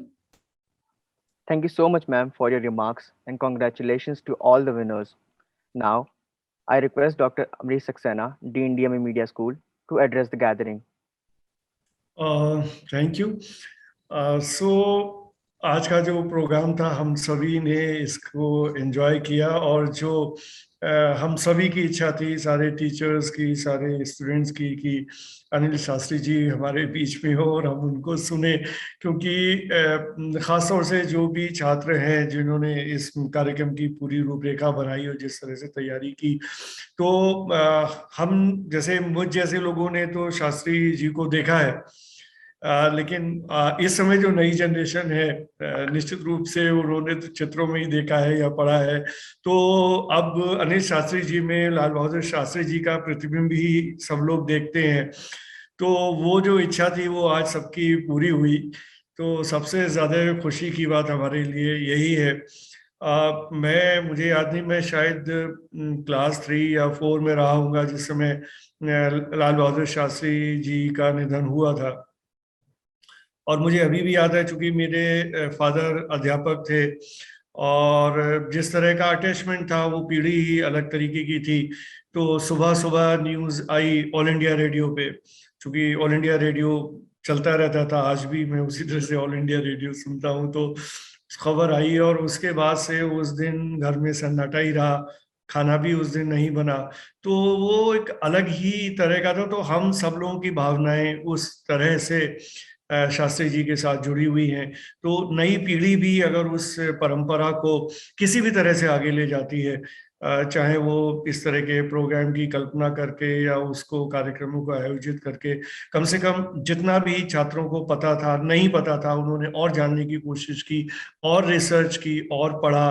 Thank you so much, ma'am, for your remarks, and congratulations to all the winners. Now, I request Dr. Amrish Saxena, Dean DME Media School, to address the gathering. Thank you. So, आज का जो programme था हम सभी ने इसको enjoy किया, और जो हम सभी की इच्छा थी, सारे टीचर्स की, सारे स्टूडेंट्स की, कि अनिल शास्त्री जी हमारे बीच में हो और हम उनको सुने, क्योंकि ख़ास तौर से जो भी छात्र हैं जिन्होंने इस कार्यक्रम की पूरी रूपरेखा बनाई और जिस तरह से तैयारी की, तो हम जैसे मुझ जैसे लोगों ने तो शास्त्री जी को देखा है, लेकिन इस समय जो नई जनरेशन है निश्चित रूप से उन्होंने तो चित्रों में ही देखा है या पढ़ा है। तो अब अनिल शास्त्री जी में लाल बहादुर शास्त्री जी का प्रतिबिंब ही सब लोग देखते हैं। तो वो जो इच्छा थी वो आज सबकी पूरी हुई, तो सबसे ज़्यादा खुशी की बात हमारे लिए यही है। मुझे याद नहीं, मैं शायद क्लास 3 या 4 में रहा हूँगा जिस समय लाल बहादुर शास्त्री जी का निधन हुआ था। और मुझे अभी भी याद है, चूंकि मेरे फादर अध्यापक थे और जिस तरह का अटैचमेंट था वो पीढ़ी ही अलग तरीके की थी। तो सुबह सुबह न्यूज़ आई ऑल इंडिया रेडियो पे, चूंकि ऑल इंडिया रेडियो चलता रहता था, आज भी मैं उसी तरह से ऑल इंडिया रेडियो सुनता हूँ। तो खबर आई और उसके बाद से उस दिन घर में सन्नाटा ही रहा, खाना भी उस दिन नहीं बना। तो वो एक अलग ही तरह का था। तो हम सब लोगों की भावनाएं उस तरह से शास्त्री जी के साथ जुड़ी हुई हैं। तो नई पीढ़ी भी अगर उस परंपरा को किसी भी तरह से आगे ले जाती है, चाहे वो इस तरह के प्रोग्राम की कल्पना करके या उसको कार्यक्रमों को आयोजित करके, कम से कम जितना भी छात्रों को पता था, नहीं पता था, उन्होंने और जानने की कोशिश की और रिसर्च की और पढ़ा,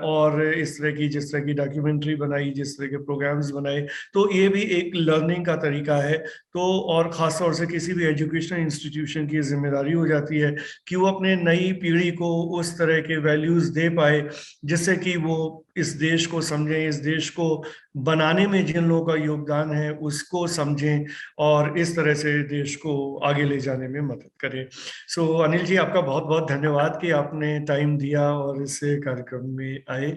और इस तरह की जिस तरह की डॉक्यूमेंट्री बनाई, जिस तरह के प्रोग्राम्स बनाए, तो ये भी एक लर्निंग का तरीका है। तो और ख़ास तौर से किसी भी एजुकेशनल इंस्टीट्यूशन की जिम्मेदारी हो जाती है कि वो अपने नई पीढ़ी को उस तरह के वैल्यूज़ दे पाए जिससे कि वो इस देश को समझें, इस देश को बनाने में जिन लोगों का योगदान है उसको समझें और इस तरह से देश को आगे ले जाने में मदद करें। सो अनिल जी, आपका बहुत बहुत धन्यवाद कि आपने टाइम दिया और इस कार्यक्रम में आए।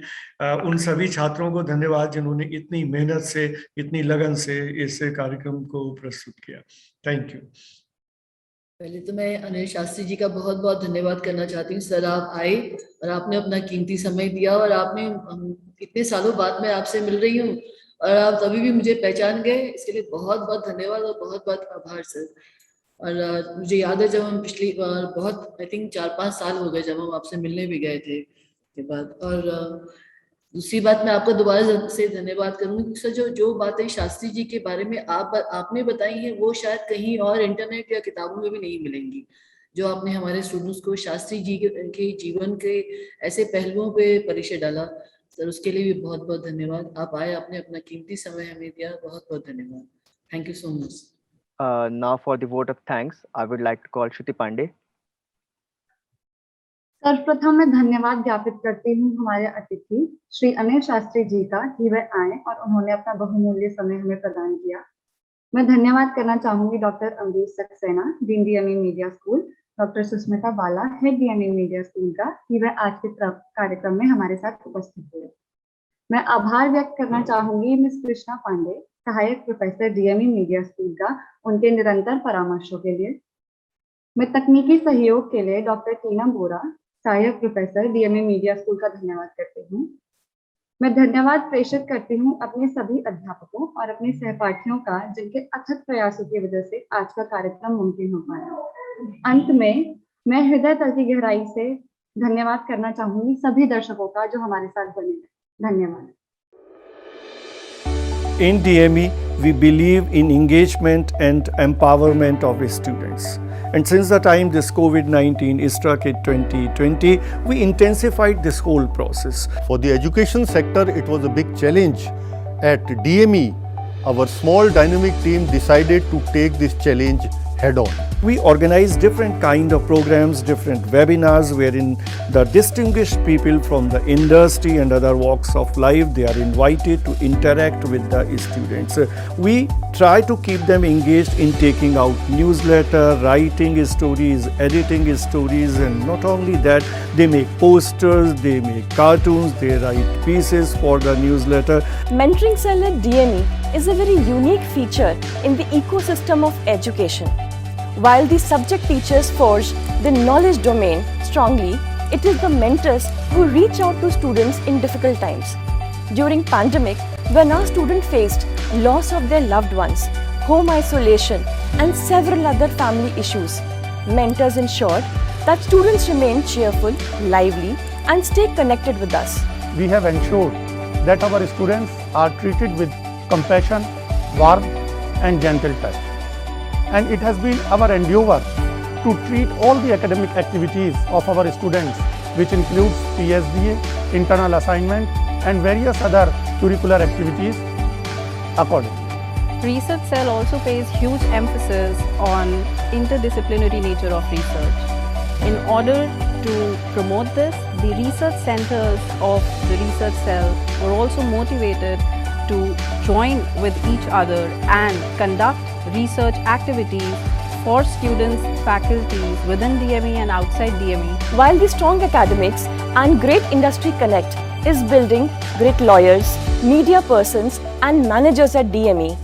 उन सभी छात्रों को धन्यवाद जिन्होंने इतनी मेहनत से, इतनी लगन से इस कार्यक्रम को प्रस्तुत किया। Thank you. पहले तो मैं अनिल शास्त्री जी का बहुत बहुत धन्यवाद करना चाहती हूँ। सर, आप आए और आपने अपना कीमती समय दिया और आपने, इतने सालों बाद मैं आपसे मिल रही हूँ और आप तभी भी मुझे पहचान गए, इसके लिए बहुत बहुत धन्यवाद और बहुत बहुत आभार सर। और मुझे याद है जब हम पिछली बार, बहुत आई थिंक 4-5 साल हो गए जब हम आपसे मिलने भी गए थे के बाद। और दूसरी बात, मैं आपका दोबारा से धन्यवाद करूंगी सर। जो बातें शास्त्री जी के बारे में आपने बताई हैं वो शायद कहीं और इंटरनेट या किताबों में भी नहीं मिलेंगी। जो आपने हमारे स्टूडेंट्स को शास्त्री जी के जीवन के ऐसे पहलुओं पे परिचय डाला सर, उसके लिए भी बहुत बहुत धन्यवाद। आप आए, आपने अपना कीमती समय हमें दिया, बहुत बहुत धन्यवाद। Thank you so much. Now for the vote of thanks, I would like to call Shruti Pandey. सर्वप्रथम मैं धन्यवाद ज्ञापित करती हूँ हमारे अतिथि श्री अनिल शास्त्री जी का कि वह आए और उन्होंने अपना बहुमूल्य समय हमें प्रदान किया। मैं धन्यवाद करना चाहूंगी doctor Amrish Saxena, dean DME media school, doctor Susmita Bala, head DME media school का, कि वह आज के कार्यक्रम में हमारे साथ उपस्थित हुए। मैं आभार व्यक्त करना चाहूंगी मिस कृष्णा पांडे, सहायक प्रोफेसर डीएमई मीडिया स्कूल का, उनके निरंतर परामर्शों के लिए। मैं तकनीकी सहयोग के लिए डॉक्टर टीना बोरा, सहायक प्रोफेसर डीएमई मीडिया स्कूल का धन्यवाद करती हूँ। मैं धन्यवाद प्रेषित करती हूँ अपने सभी अध्यापकों और अपने सहपाठियों का, जिनके अथक प्रयासों की वजह से आज का कार्यक्रम मुमकिन हो पाया। अंत में मैं हृदय तल की गहराई से धन्यवाद करना चाहूंगी सभी दर्शकों का जो हमारे साथ बने हैं। धन्यवाद। In DME, we believe in engagement and empowerment of students. And since the time this COVID-19 struck in 2020, we intensified this whole process. For the education sector, it was a big challenge. At DME, our small dynamic team decided to take this challenge head on. We organize different kind of programs, different webinars wherein the distinguished people from the industry and other walks of life, they are invited to interact with the students. We try to keep them engaged in taking out newsletter, writing stories, editing stories, and not only that, they make posters, they make cartoons, they write pieces for the newsletter. Mentoring Cell at DME is a very unique feature in the ecosystem of education. While the subject teachers forge the knowledge domain strongly, it is the mentors who reach out to students in difficult times. During pandemic, when our students faced loss of their loved ones, home isolation, and several other family issues, mentors ensured that students remain cheerful, lively, and stay connected with us. We have ensured that our students are treated with compassion, warmth, and gentle touch. And it has been our endeavor to treat all the academic activities of our students, which includes PSDA, internal assignment, and various other curricular activities accordingly. Research Cell also pays huge emphasis on interdisciplinary nature of research. In order to promote this, the research centers of the Research Cell were also motivated to join with each other and conduct research activities for students, faculties within DME and outside DME. While the strong academics and great industry connect is building great lawyers, media persons, and managers at DME,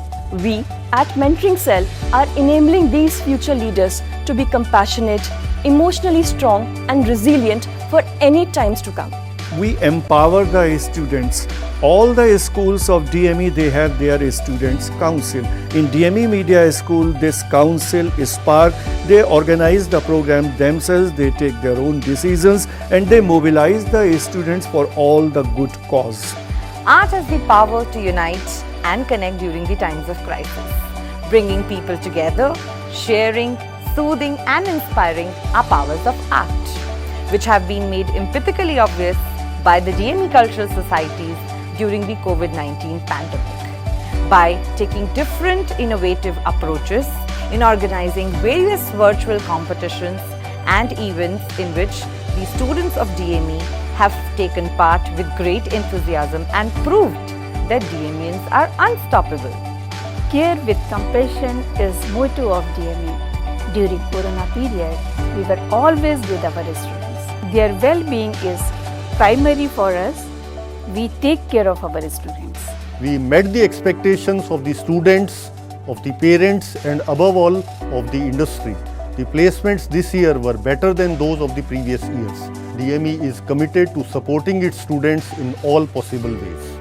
we at Mentoring Cell are enabling these future leaders to be compassionate, emotionally strong, and resilient for any times to come. We empower the students. All the schools of DME, they have their students council. In DME Media School, this council is spark. They organize the program themselves, they take their own decisions, and they mobilize the students for all the good cause. Art has the power to unite and connect during the times of crisis. Bringing people together, sharing, soothing, and inspiring are powers of art, which have been made empathically obvious by the DME cultural societies during the COVID-19 pandemic. By taking different innovative approaches in organizing various virtual competitions and events in which the students of DME have taken part with great enthusiasm and proved that DMEians are unstoppable. Care with compassion is motto of DME. During Corona period, we were always with our students. Their well-being is primary for us. We take care of our students. We met the expectations of the students, of the parents, and above all of the industry. The placements this year were better than those of the previous years. DME is committed to supporting its students in all possible ways.